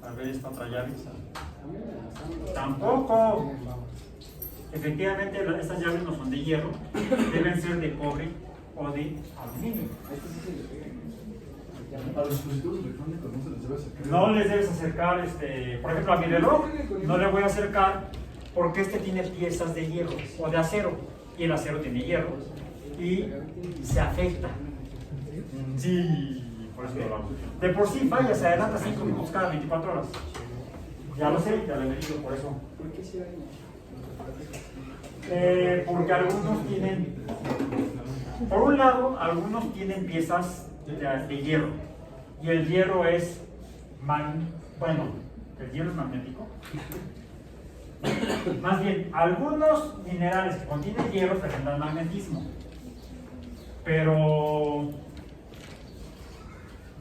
A ver esta otra llave. Tampoco. Efectivamente, estas llaves no son de hierro, deben ser de cobre o de aluminio. A los dispositivos electrónicos no se les debe acercar. No les debes acercar, por ejemplo, a mi reloj no le voy a acercar porque tiene piezas de hierro o de acero, y el acero tiene hierro y se afecta. Sí, por eso lo hablamos. De por sí falla, se adelanta 5 minutos cada 24 horas. Ya lo sé, ya lo he medido, por eso. ¿Por qué si hay? Porque algunos tienen, por un lado, algunos tienen piezas de hierro. Y el hierro es, bueno, el hierro es magnético. Más bien, algunos minerales que contienen hierro presentan magnetismo. Pero,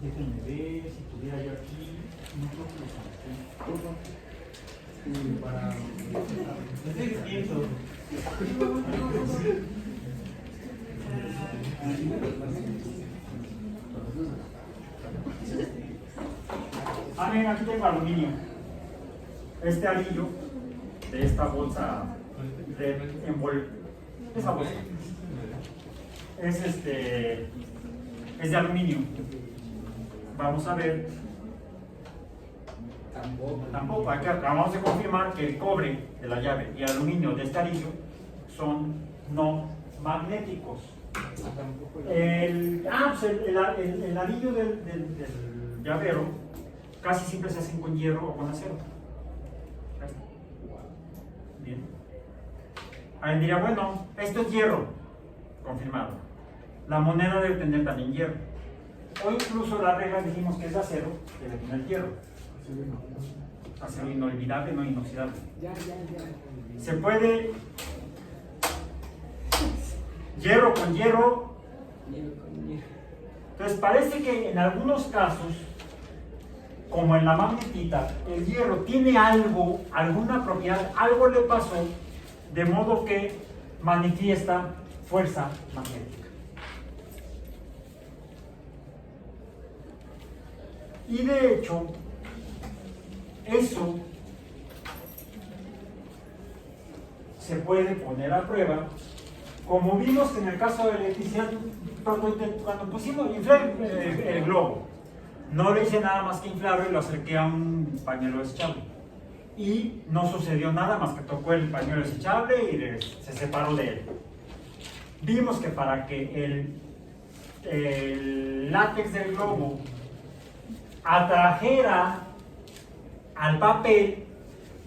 déjenme ver si tuviera yo aquí, no creo que lo saqué. Para... Miren, aquí tengo aluminio. Este anillo de esta bolsa de esa bolsa es de aluminio. Vamos a ver. Tampoco, acabamos de confirmar que el cobre de la llave y el aluminio de este anillo son no magnéticos. El anillo del llavero casi siempre se hacen con hierro o con acero. Bien. Alguien diría, bueno, esto es hierro. Confirmado. La moneda debe tener también hierro. O incluso la regla dijimos que es de acero, debe tener hierro. Acero inolvidable, no inoxidable. Se puede hierro con hierro. Entonces parece que en algunos casos, como en la magnetita, el hierro tiene algo, alguna propiedad, algo le pasó, de modo que manifiesta fuerza magnética. Y de hecho, eso se puede poner a prueba, como vimos que en el caso de la electricidad, cuando pusimos inflar el globo, no le hice nada más que inflarlo y lo acerqué a un pañuelo desechable. Y no sucedió nada más que tocó el pañuelo desechable y se separó de él. Vimos que para que el látex del globo atrajera al papel,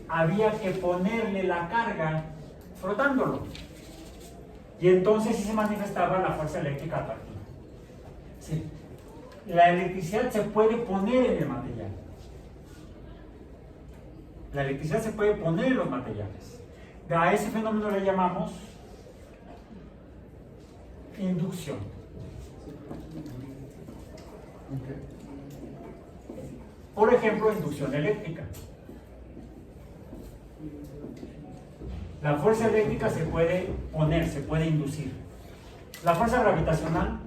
había que ponerle la carga frotándolo. Y entonces sí se manifestaba la fuerza eléctrica atractiva. Sí. La electricidad se puede poner en el material. La electricidad se puede poner en los materiales. A ese fenómeno le llamamos inducción. Por ejemplo, inducción eléctrica. La fuerza eléctrica se puede poner, se puede inducir. La fuerza gravitacional,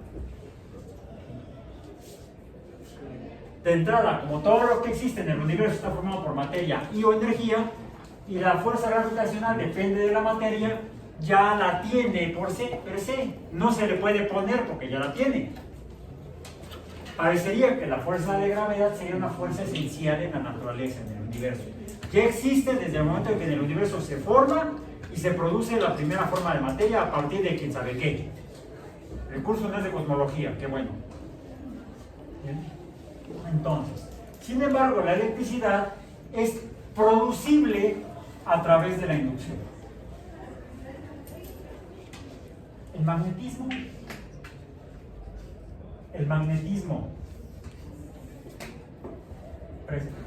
de entrada, como todo lo que existe en el universo está formado por materia y o energía, y la fuerza gravitacional depende de la materia, ya la tiene per se, no se le puede poner porque ya la tiene. Parecería que la fuerza de gravedad sería una fuerza esencial en la naturaleza, en el universo. Ya existe desde el momento en que en el universo se forma y se produce la primera forma de materia a partir de quién sabe qué. El curso no es de cosmología, qué bueno. ¿Bien? Entonces, sin embargo, la electricidad es producible a través de la inducción. El magnetismo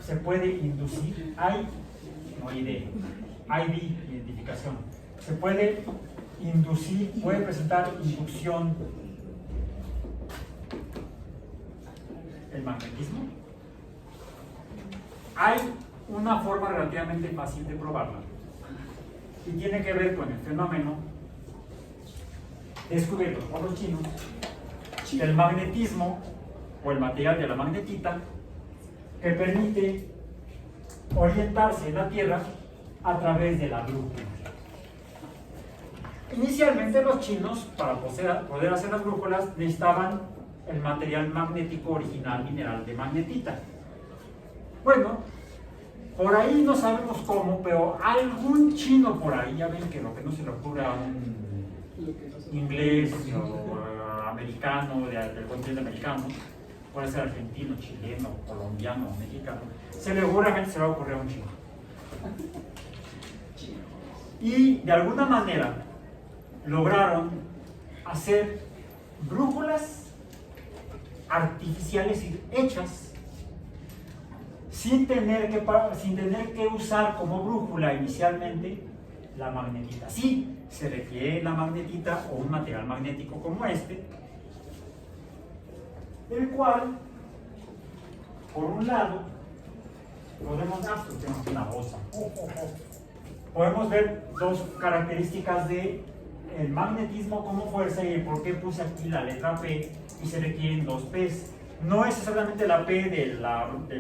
se puede inducir, hay identificación, se puede inducir, puede presentar inducción. El magnetismo, hay una forma relativamente fácil de probarla y tiene que ver con el fenómeno descubierto por los chinos del magnetismo o el material de la magnetita que permite orientarse en la Tierra a través de la brújula. Inicialmente los chinos, para poder hacer las brújulas, necesitaban el material magnético original mineral de magnetita. Bueno, por ahí no sabemos cómo, pero algún chino por ahí, ya ven que lo que no se le ocurre a un inglés o americano, del continente americano, puede ser argentino, chileno, colombiano, mexicano, seguramente se le va a ocurrir a un chino. Y de alguna manera lograron hacer brújulas artificiales hechas sin tener que usar como brújula inicialmente la magnetita. Sí, se requiere la magnetita o un material magnético como este, el cual, por un lado, tenemos una bolsa. Podemos ver dos características de el magnetismo como fuerza y por qué puse aquí la letra P y se requieren dos P's. No es exactamente la P del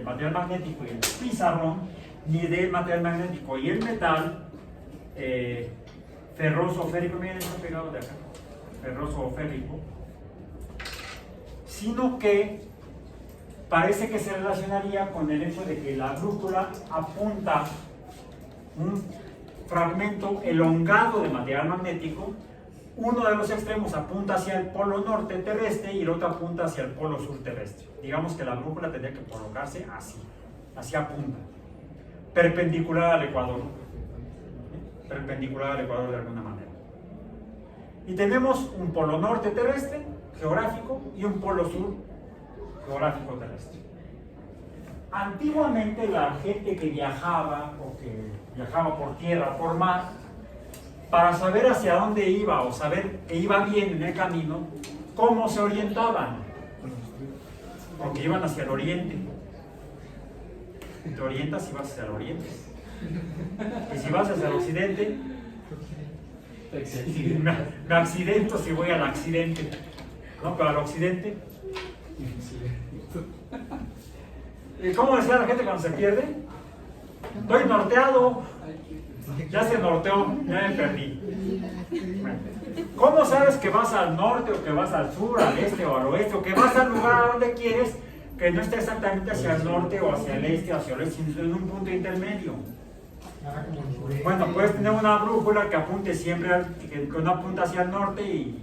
material magnético y el pizarrón, ni del material magnético y el metal ferroso o férrico, miren, está pegado de acá, ferroso o férrico, sino que parece que se relacionaría con el hecho de que la brújula apunta un fragmento elongado de material magnético. Uno de los extremos apunta hacia el polo norte terrestre y el otro apunta hacia el polo sur terrestre. Digamos que la brújula tendría que colocarse así apunta, perpendicular al ecuador, de alguna manera. Y tenemos un polo norte terrestre, geográfico, y un polo sur, geográfico terrestre. Antiguamente la gente que viajaba por tierra, por mar, para saber hacia dónde iba o saber que iba bien en el camino, ¿cómo se orientaban? Porque iban hacia el oriente. Te orientas si vas hacia el oriente. Y si vas hacia el occidente, me accidento si voy al accidente. ¿No? Pero al occidente. ¿Y cómo decía la gente cuando se pierde? Estoy norteado. Ya se norteó, ya me perdí. Bueno, ¿cómo sabes que vas al norte o que vas al sur, al este o al oeste, o que vas al lugar a donde quieres, que no esté exactamente hacia el norte o hacia el este o hacia el oeste, sino en un punto intermedio? Bueno, puedes tener una brújula que apunte siempre, que no apunta hacia el norte y,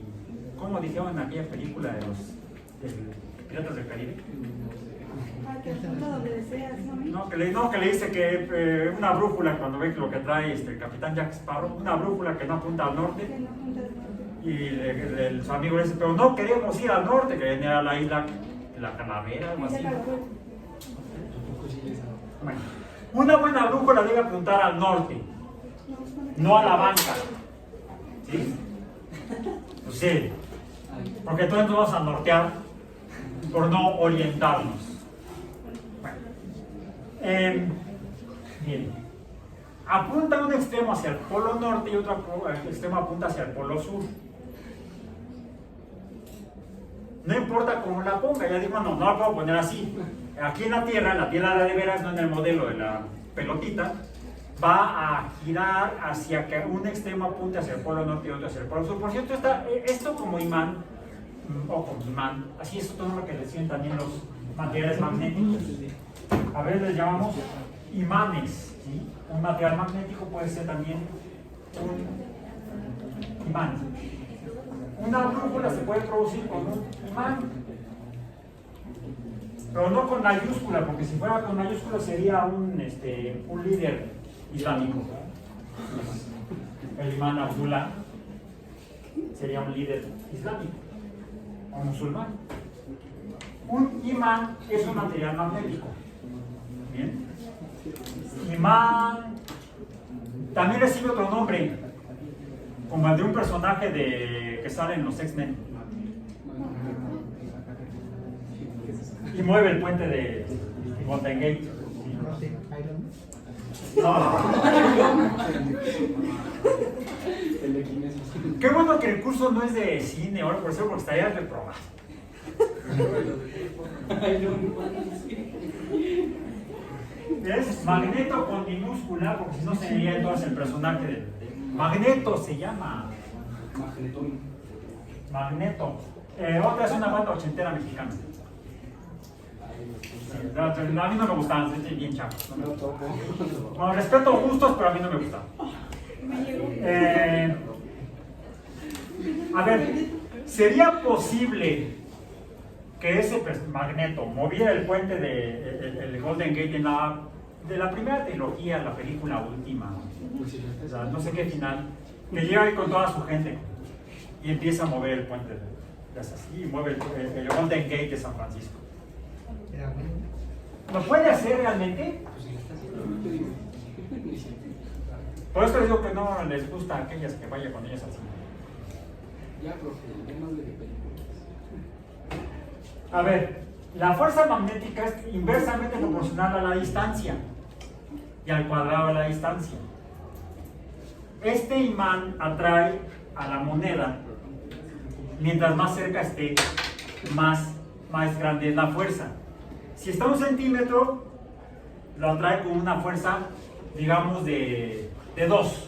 como dijeron en aquella película de los Piratas del Caribe. Que apunta donde deseas, ¿no? Que le dice que una brújula, cuando ve lo que trae el capitán Jack Sparrow, una brújula que no apunta al norte. Que no apunta al norte. Y su amigo le dice, pero no queremos ir al norte, que viene a la isla de la Calavera, algo así. Bueno, una buena brújula debe apuntar al norte, no a la banca. ¿Sí? Pues sí, porque entonces nos vamos a nortear por no orientarnos. Bien, apunta un extremo hacia el polo norte y otro extremo apunta hacia el polo sur. No importa cómo la ponga, ya digo, no la puedo poner así. Aquí en la Tierra de veras, no en el modelo de la pelotita, va a girar hacia que un extremo apunte hacia el polo norte y otro hacia el polo sur. Por cierto, esto como imán, o como imán, así es otro nombre que le decían también los materiales magnéticos. A veces les llamamos imanes, ¿sí? Un material magnético puede ser también un imán. Una brújula se puede producir con un imán, pero no con mayúscula, porque si fuera con mayúscula sería un líder islámico. El imán Abdullah sería un líder islámico o musulmán. Un imán es un material magnético. Bien. Imán también recibe otro nombre, como el de un personaje que sale en los X-Men y mueve el puente de Golden Gate. No. Qué bueno que el curso no es de cine, ahora por eso, porque estaría reprobado. Es Magneto con minúscula, porque si no sería entonces el personaje de Magneto, se llama Magneto. Otra es una banda ochentera mexicana. A mí no me gustaban, estoy bien chapo. Bueno, respeto gustos, pero a mí no me gustaban. A ver, ¿Sería posible que ese Magneto moviera el puente de el Golden Gate de la primera trilogía, la película última, o sea, no sé qué final, que llega ahí con toda su gente y empieza a mover el puente de así, y mueve el Golden Gate de San Francisco? ¿Lo puede hacer realmente? Por eso les digo que no les gusta a aquellas que vayan con ellas así. Ya, profe, menos de películas. A ver, la fuerza magnética es inversamente proporcional a la distancia y al cuadrado de la distancia. Este imán atrae a la moneda mientras más cerca esté, más grande es la fuerza. Si está a 1 centímetro, lo atrae con una fuerza, digamos, de 2.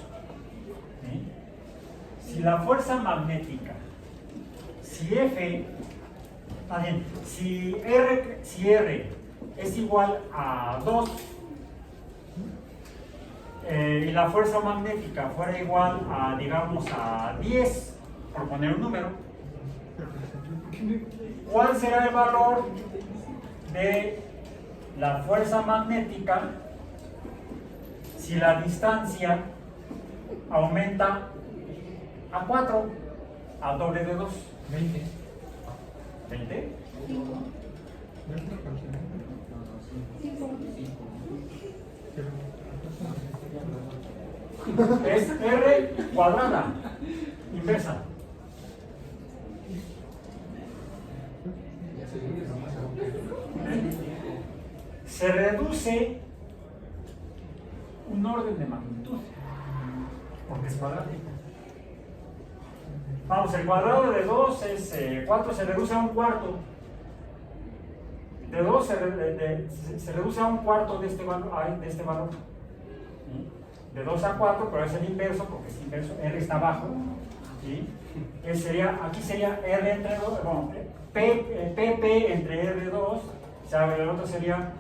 Si la fuerza magnética, si R es igual a 2 y la fuerza magnética fuera igual a, digamos, a 10, por poner un número, ¿cuál será el valor de la fuerza magnética si la distancia aumenta a 4, al doble de 2? 20. ¿20? 5. Es R cuadrada, inversa. Se reduce un orden de magnitud, porque es cuadrático. Vamos, el cuadrado de 2 es 4, se reduce a un cuarto. De 2 se reduce a un cuarto de este valor. ¿Sí? De 2 a 4, pero es el inverso, porque es inverso, R está abajo. ¿Sí? Aquí sería R entre 2, bueno, PP entre R2, o sea, el otro sería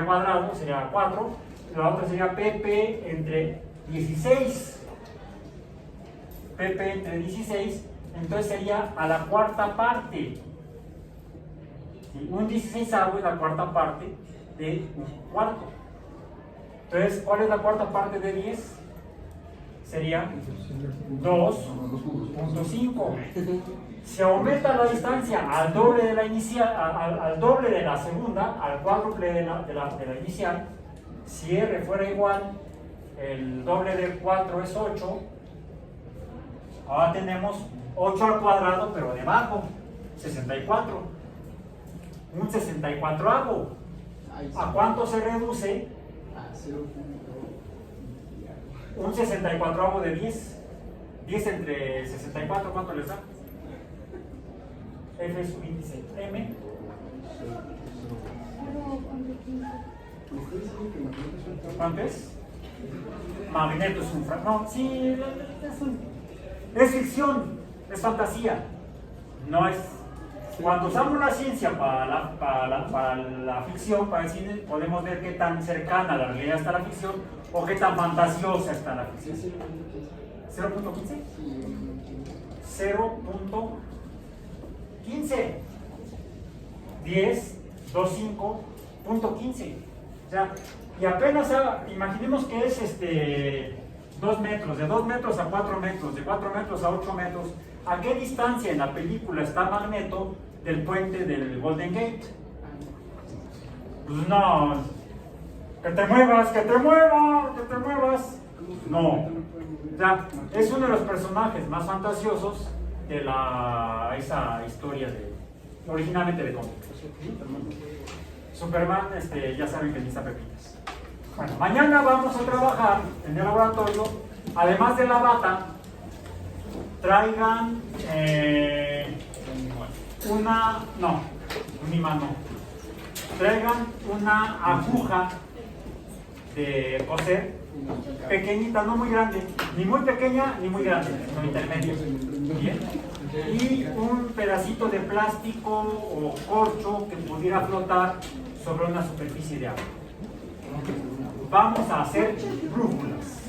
cuadrado, sería 4, la otra sería PP entre 16. PP entre 16, entonces sería a la cuarta parte. ¿Sí? Un 16avo es la cuarta parte de un cuarto. Entonces, ¿cuál es la cuarta parte de 10? Sería 2.5. Si aumenta la distancia al doble de la inicial, al doble de la segunda, al cuádruple de la inicial, si R fuera igual, el doble de 4 es 8. Ahora tenemos 8 al cuadrado, pero debajo, 64. Un 64avo. ¿A cuánto se reduce? A 0. Un 64avo de 10. 10 entre 64, ¿cuánto les da? F es su índice. M. ¿Cuánto es? Magneto es un fragmento. No, sí, es ficción, es fantasía. No es. Cuando usamos la ciencia para la ficción, para el cine, podemos ver qué tan cercana a la realidad está la ficción o qué tan fantasiosa está la ficción. 0.15. 0.15. 10, 25.15. O sea, y apenas, imaginemos que es 2 metros, de 2 metros a 4 metros, de 4 metros a 8 metros. ¿A qué distancia en la película está Magneto del puente del Golden Gate? Pues no, que te muevas, que te muevas, que te muevas. No, o sea, es uno de los personajes más fantasiosos de esa historia originalmente de cómics. Superman, ya saben que necesita pepitas. Bueno, mañana vamos a trabajar en el laboratorio, además de la bata, traigan un imán no. Traigan una aguja de coser, pequeñita, no muy grande, ni muy pequeña ni muy grande, no intermedio. Bien. Y un pedacito de plástico o corcho que pudiera flotar sobre una superficie de agua. Vamos a hacer brújulas,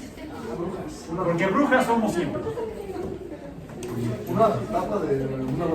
porque brujas somos siempre. una tapa de una